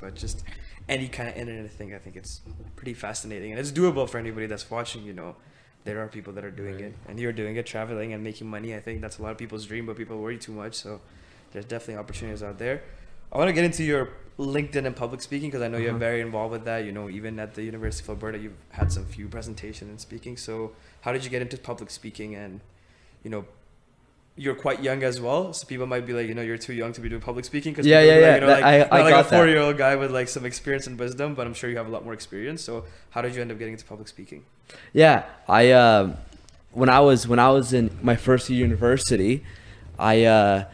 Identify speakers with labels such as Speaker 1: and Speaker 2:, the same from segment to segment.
Speaker 1: But just any kind of internet thing, I think it's pretty fascinating, and it's doable for anybody that's watching. There are people that are doing it, and you're doing it, traveling and making money. I think that's a lot of people's dream, but people worry too much. So there's definitely opportunities out there. I want to get into your LinkedIn and public speaking, because I know you're very involved with that. Even at the University of Alberta, you've had some few presentations and speaking. So how did you get into public speaking? And you're quite young as well, so people might be like, you're too young to be doing public speaking. Cause
Speaker 2: Yeah. I
Speaker 1: like
Speaker 2: got
Speaker 1: a 4-year-old guy with like some experience and wisdom, but I'm sure you have a lot more experience. So how did you end up getting into public speaking?
Speaker 2: Yeah, when I was in my first year university, I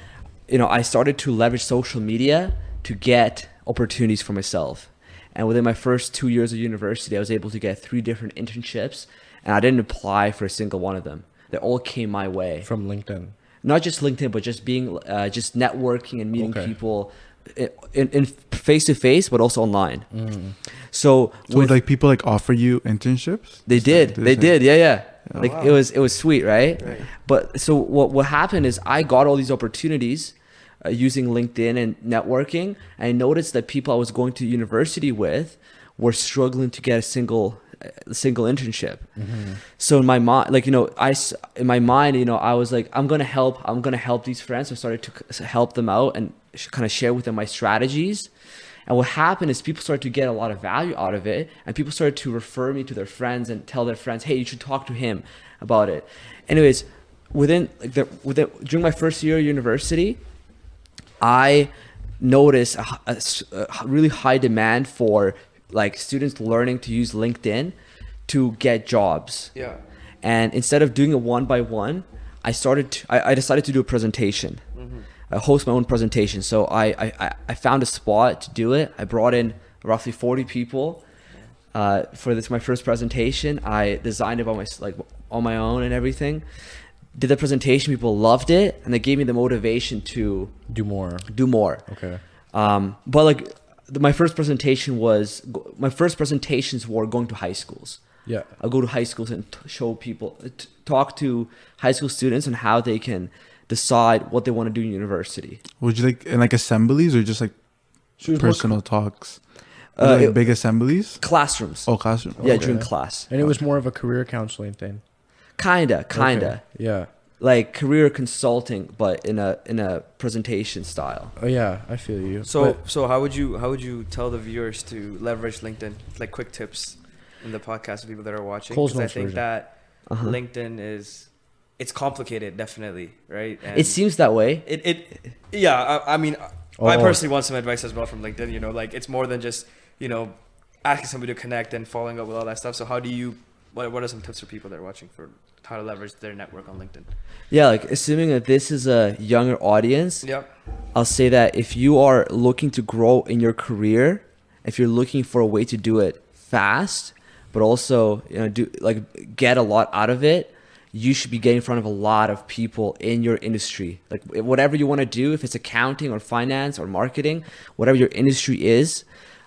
Speaker 2: started to leverage social media to get opportunities for myself. And within my first 2 years of university, I was able to get 3 different internships, and I didn't apply for a single one of them. They all came my way.
Speaker 3: From LinkedIn?
Speaker 2: Not just LinkedIn, but just being, just networking and meeting people in face to face, but also online. So
Speaker 4: like people like offer you internships?
Speaker 2: They did. Yeah.
Speaker 4: Oh,
Speaker 2: like
Speaker 4: wow.
Speaker 2: it was sweet, right? But so what happened is I got all these opportunities using LinkedIn and networking. And I noticed that people I was going to university with were struggling to get a single internship. So in my mind, I was like, I'm gonna help these friends. So I started to help them out and kind of share with them my strategies. And what happened is people started to get a lot of value out of it, and people started to refer me to their friends and tell their friends, hey, you should talk to him about it. Anyways, during my first year of university, I noticed a really high demand for like students learning to use LinkedIn to get jobs.
Speaker 1: Yeah.
Speaker 2: And instead of doing it one by one, I decided to do a presentation. I host my own presentation. So I found a spot to do it. I brought in roughly 40 people for my first presentation. I designed it on my own and everything. Did the presentation, people loved it, and they gave me the motivation to
Speaker 3: do more.
Speaker 2: Okay. But my first presentations were going to high schools.
Speaker 3: Yeah.
Speaker 2: I'll go to high schools and show people, talk to high school students on how they can decide what they want to do in university.
Speaker 4: Would you in assemblies or just personal talks? Big assemblies?
Speaker 2: Classrooms.
Speaker 4: Oh, classroom.
Speaker 2: Yeah, during class.
Speaker 3: And it was more of a career counseling thing.
Speaker 2: Kinda.
Speaker 3: Okay. Yeah.
Speaker 2: Like career consulting, but in a presentation style.
Speaker 3: Oh yeah, I feel you.
Speaker 1: So how would you tell the viewers to leverage LinkedIn? Like quick tips in the podcast for people that are watching.
Speaker 3: Cole's
Speaker 1: Because I think
Speaker 3: version.
Speaker 1: that LinkedIn it's complicated, definitely, right? And
Speaker 2: it seems that way.
Speaker 1: I mean, I personally want some advice as well from LinkedIn. It's more than just asking somebody to connect and following up with all that stuff. So how do you? What are some tips for people that are watching for how to leverage their network on LinkedIn?
Speaker 2: Yeah, assuming that this is a younger audience, I'll say that if you are looking to grow in your career, if you're looking for a way to do it fast, but also get a lot out of it, you should be getting in front of a lot of people in your industry. Like whatever you want to do, if it's accounting or finance or marketing, whatever your industry is,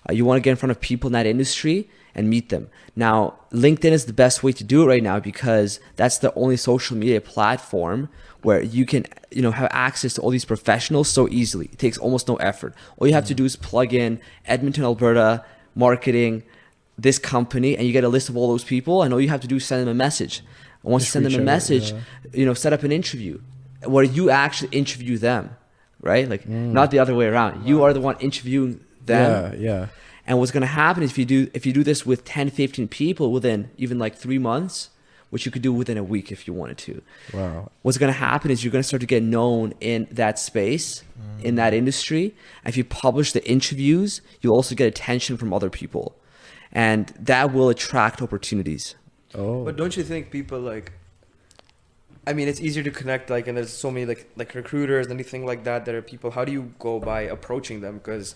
Speaker 2: you want to get in front of people in that industry and meet them. Now, LinkedIn is the best way to do it right now because that's the only social media platform where you can, have access to all these professionals so easily. It takes almost no effort. All you have to do is plug in Edmonton, Alberta, marketing, this company, and you get a list of all those people, and all you have to do is send them a message. And once you send them a message, set up an interview where you actually interview them, right? Not the other way around. You are the one interviewing them.
Speaker 3: Yeah.
Speaker 2: And what's going to happen is if you do this with 10, 15 people within even 3 months, which you could do within a week if you wanted to.
Speaker 3: Wow.
Speaker 2: What's going to happen is you're going to start to get known in that space, in that industry. And if you publish the interviews, you'll also get attention from other people. And that will attract opportunities.
Speaker 3: Oh.
Speaker 1: But don't you think people it's easier to connect and there's so many like recruiters, anything like that are people. How do you go by approaching them? Because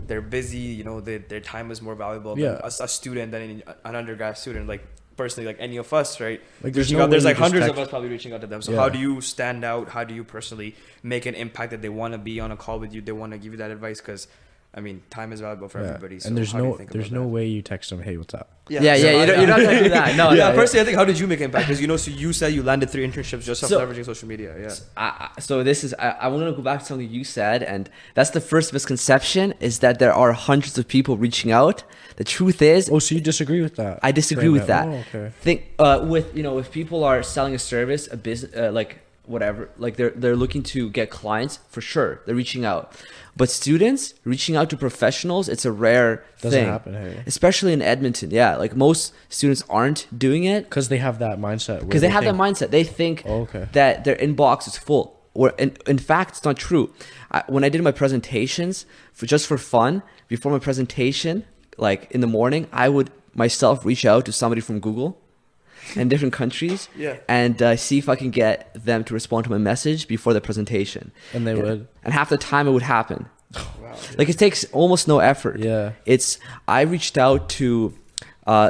Speaker 1: they're busy, their time is more valuable than a student than an undergrad student. Personally, any of us, right?
Speaker 3: There's
Speaker 1: hundreds of us probably reaching out to them. So how do you stand out? How do you personally make an impact that they want to be on a call with you? They want to give you that advice? Because I mean, time is valuable for everybody. So
Speaker 3: and there's
Speaker 1: how do you think
Speaker 3: no
Speaker 1: about
Speaker 3: way you text them, hey, what's up?
Speaker 2: Yeah, you're not gonna do that. No,
Speaker 1: yeah. Personally, I think, how did you make impact? Because so you said you landed 3 internships just off
Speaker 2: So-
Speaker 1: leveraging social media. Yeah.
Speaker 2: So this is I want to go back to something you said, and that's the first misconception is that there are hundreds of people reaching out. The truth is,
Speaker 3: Oh, so you disagree with that?
Speaker 2: I disagree with that.
Speaker 3: Oh, okay.
Speaker 2: Think with if people are selling a service, a business, like whatever, like they're looking to get clients, for sure they're reaching out. But students reaching out to professionals, it's a rare
Speaker 3: Doesn't
Speaker 2: thing.
Speaker 3: happen, hey.
Speaker 2: Especially in Edmonton. Yeah, like most students aren't doing it
Speaker 3: Because they have that mindset.
Speaker 2: because they have that mindset. They think
Speaker 3: Oh, okay.
Speaker 2: that their inbox is full. Or in fact, it's not true. When I did my presentations for fun, before my presentation, like in the morning, I would myself reach out to somebody from Google in different countries and see if I can get them to respond to my message before the presentation.
Speaker 3: And they would.
Speaker 2: And half the time it would happen.
Speaker 1: Wow.
Speaker 2: Like it takes almost no effort.
Speaker 3: Yeah.
Speaker 2: I reached out to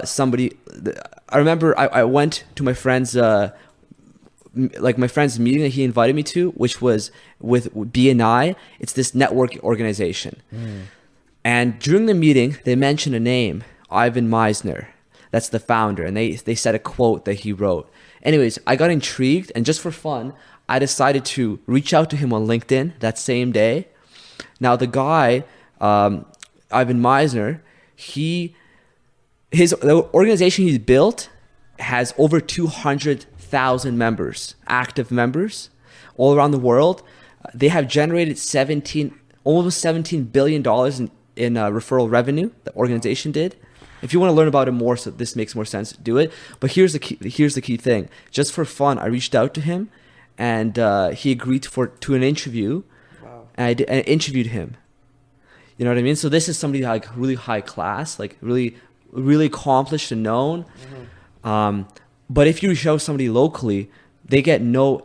Speaker 2: somebody. I remember I went to my friend's my friend's meeting that he invited me to, which was with BNI. It's this network organization. And during the meeting, they mentioned a name, Ivan Meisner. That's the founder. And they said a quote that he wrote. Anyways, I got intrigued, and just for fun, I decided to reach out to him on LinkedIn that same day. Now, the guy, Ivan Meisner, the organization he's built has over 200,000 members, active members, all around the world. They have generated almost $17 billion in referral revenue. The organization did. If you want to learn about it more, so this makes more sense, do it. But here's the key thing. Just for fun, I reached out to him, and he agreed to an interview.
Speaker 1: Wow.
Speaker 2: And I interviewed him. You know what I mean? So this is somebody like really high class, like really, really accomplished and known. But if you show somebody locally, they get no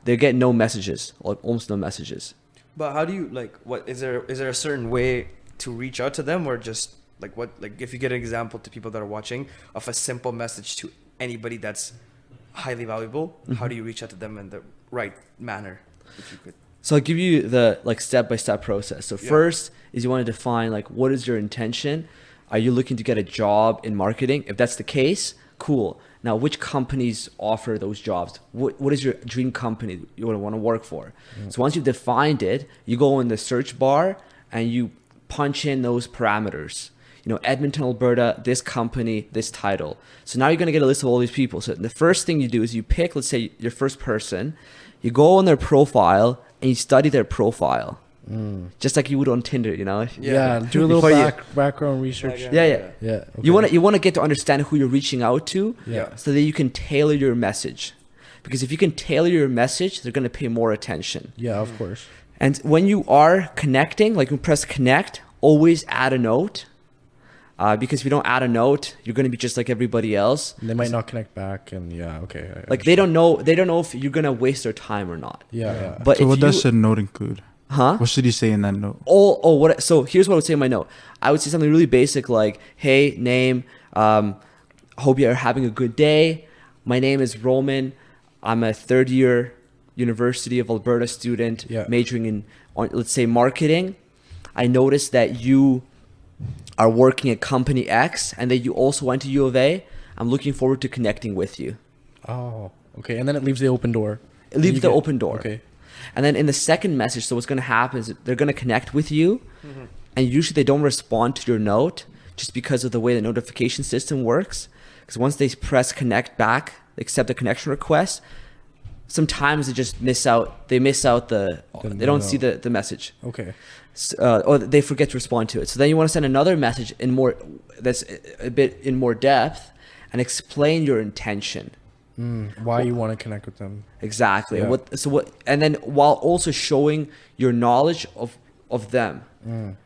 Speaker 2: messages, like almost no messages.
Speaker 1: But how do you what is there a certain way to reach out to them, or just if you get an example to people that are watching of a simple message to anybody that's highly valuable, how do you reach out to them in the right manner, if you could?
Speaker 2: So I'll give you the step-by-step process. So first is you want to define what is your intention. Are you looking to get a job in marketing? If that's the case, cool. Now, which companies offer those jobs? What is your dream company you want to work for? So once you've defined it, you go in the search bar and you punch in those parameters. Edmonton, Alberta, this company, this title. So now you're going to get a list of all these people. So the first thing you do is you pick, let's say, your first person. You go on their profile and you study their profile. Just like you would on Tinder,
Speaker 3: Yeah, do a little background research.
Speaker 2: Yeah.
Speaker 3: Okay.
Speaker 2: You want to get to understand who you're reaching out to,
Speaker 3: Yeah.
Speaker 2: so that you can tailor your message. Because if you can tailor your message, they're going to pay more attention.
Speaker 3: Yeah, of course.
Speaker 2: And when you are connecting, like you press connect, always add a note. Because if you don't add a note, you're going to be just like everybody else.
Speaker 3: And they might not connect back, and okay.
Speaker 2: They don't know if you're going to waste their time or not.
Speaker 3: Yeah.
Speaker 2: But
Speaker 4: so
Speaker 2: if
Speaker 4: what does a note include?
Speaker 2: Huh?
Speaker 4: What should you say in that note?
Speaker 2: So here's what I would say in my note. I would say something really basic like, hey, name, hope you're having a good day. My name is Roman. I'm a third year University of Alberta student majoring in, let's say, marketing. I noticed that you are working at company X and that you also went to U of A. I'm looking forward to connecting with you.
Speaker 3: Oh, okay. And then it leaves the open door.
Speaker 2: It leaves the open door.
Speaker 3: Okay.
Speaker 2: And then in the second message, so what's going to happen is they're going to connect with you. And usually they don't respond to your note just because of the way the notification system works. Because once they press connect back, they accept the connection request, sometimes they just miss out. They don't see the message.
Speaker 3: Okay.
Speaker 2: Or they forget to respond to it. So then you want to send another message that's a bit in more depth and explain your intention.
Speaker 3: Why you want to connect with them.
Speaker 2: Exactly.
Speaker 3: Yeah.
Speaker 2: And then while also showing your knowledge of them.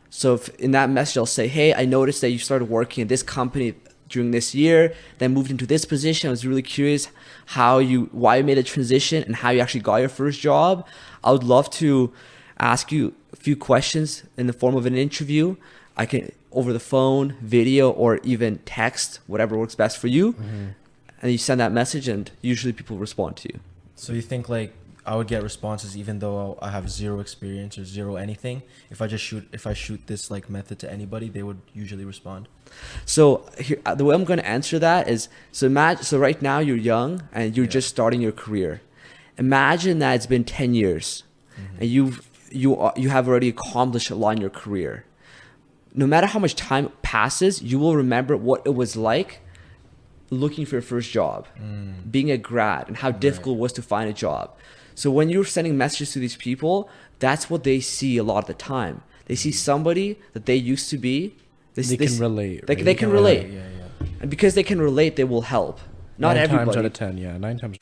Speaker 2: So if in that message I'll say, hey, I noticed that you started working at this company during this year, then moved into this position. I was really curious why you made a transition and how you actually got your first job. I would love to ask you a few questions in the form of an interview. I can over the phone, video, or even text, whatever works best for you. And you send that message and usually people respond to you.
Speaker 5: So you think I would get responses even though I have zero experience or zero anything. If I shoot this like method to anybody, they would usually respond.
Speaker 2: So here, the way I'm going to answer that is, so right now you're young and you're just starting your career. Imagine that it's been 10 years and you have already accomplished a lot in your career. No matter how much time passes, you will remember what it was like looking for your first job, being a grad, and how difficult it was to find a job. So when you're sending messages to these people, that's what they see a lot of the time. They see somebody that they used to be.
Speaker 3: They can relate.
Speaker 2: They can relate.
Speaker 5: Yeah.
Speaker 2: And because they can relate, they will help. Not
Speaker 3: 9
Speaker 2: everybody.
Speaker 3: times out of 10, yeah. 9 times.